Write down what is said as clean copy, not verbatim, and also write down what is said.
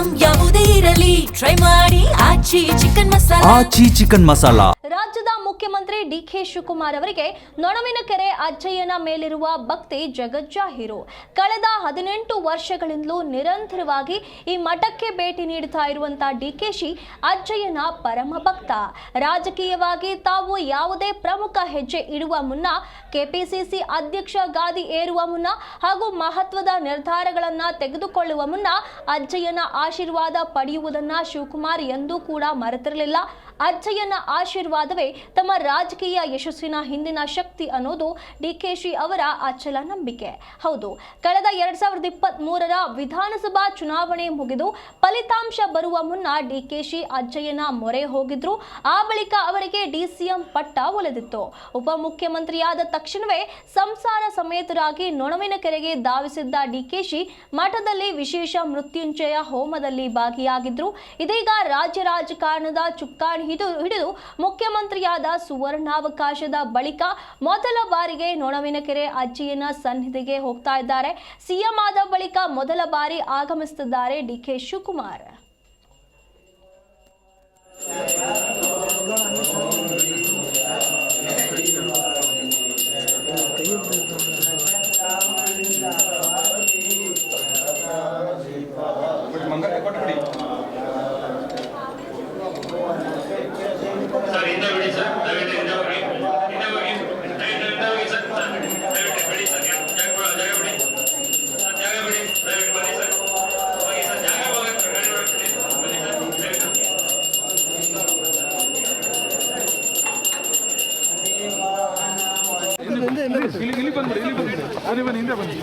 Item ಯಾವುದೇ ಇರಲಿ try ಮಾಡಿ ಆಚಿ ಚಿಕನ್ ಮಸಾಲಾ. ರಾಜ್ಯದ ಮುಖ್ಯಮಂತ್ರಿ ಡಿಕೆ ಶಿವಕುಮಾರ್ ಅವರಿಗೆ ನೊಣವಿನಕೆರೆ ಅಜ್ಜಯ್ಯನ ಮೇಲಿರುವ ಭಕ್ತಿ ಜಗಜ್ಜಾಹೀರು. ಕಳೆದ 18 ವರ್ಷಗಳಿಂದಲೂ ನಿರಂತರವಾಗಿ ಈ ಮಠಕ್ಕೆ ಭೇಟಿ ನೀಡುತ್ತಾ ಇರುವಂತಹ ಡಿಕೆಶಿ ಅಜ್ಜಯ್ಯನ ಪರಮ ಭಕ್ತ. ರಾಜಕೀಯವಾಗಿ ತಾವು ಯಾವುದೇ ಪ್ರಮುಖ ಹೆಜ್ಜೆ ಇಡುವ ಮುನ್ನ, ಕೆಪಿಸಿಸಿ ಅಧ್ಯಕ್ಷ ಗಾದಿ ಏರುವ ಮುನ್ನ ಹಾಗೂ ಮಹತ್ವದ ನಿರ್ಧಾರಗಳನ್ನು ತೆಗೆದುಕೊಳ್ಳುವ ಮುನ್ನ ಅಜ್ಜಯ್ಯನ ಆಶೀರ್ವಾದ ಪಡೆಯುವುದನ್ನು ಶಿವಕುಮಾರ್ ಎಂದೂ ಕೂಡ ಮರೆತಿರಲಿಲ್ಲ. ಅಜ್ಜಯ್ಯನ ಆಶೀರ್ವಾದವೇ ತಮ್ಮ ರಾಜಕೀಯ ಯಶಸ್ಸಿನ ಹಿಂದಿನ ಶಕ್ತಿ ಅನ್ನೋದು ಡಿಕೆಶಿ ಅವರ ಅಚಲ ನಂಬಿಕೆ. ಹೌದು, ಕಳೆದ 2023ರ ವಿಧಾನಸಭಾ ಚುನಾವಣೆ ಮುಗಿದು ಫಲಿತಾಂಶ ಬರುವ ಮುನ್ನ ಡಿಕೆಶಿ ಅಜ್ಜಯ್ಯನ ಮೊರೆ ಹೋಗಿದ್ರು. ಆ ಬಳಿಕ ಅವರಿಗೆ ಡಿಸಿಎಂ ಪಟ್ಟ ಒಲಿದಿತ್ತು. ಉಪಮುಖ್ಯಮಂತ್ರಿಯಾದ ತಕ್ಷಣವೇ ಸಂಸಾರ ಸಮೇತರಾಗಿ ನೊಣವಿನಕೆರೆಗೆ ಧಾವಿಸಿದ್ದ ಡಿಕೆಶಿ ಮಠದಲ್ಲಿ ವಿಶೇಷ ಮೃತ್ಯುಂಜಯ ಹೋಮದಲ್ಲಿ ಭಾಗಿಯಾಗಿದ್ರು. ಇದೀಗ ರಾಜ್ಯ ರಾಜಕಾರಣದ ಚುಕ್ಕಾಣಿ ಹಿಡಿದು ಮುಖ್ಯಮಂತ್ರಿಯಾದ ಸುವರ್ಣಾವಕಾಶದ ಬಳಿಕ ಮೊದಲ ಬಾರಿಗೆ ನೊಣವಿನಕೆರೆ ಅಜ್ಜಯ್ಯನ ಸನ್ನಿಧಿಗೆ ಹೋಗ್ತಾ ಇದ್ದಾರೆ. ಸಿಎಂ ಆದ ಬಳಿಕ ಮೊದಲ ಬಾರಿ ಆಗಮಿಸುತ್ತಿದ್ದಾರೆ ಡಿಕೆ ಶಿವಕುಮಾರ್. ಇಲ್ಲಿ ಬಂದ್ಬಿಡಿ, ಹಿಂದೆ ಬಂದ್ಬಿಡಿ.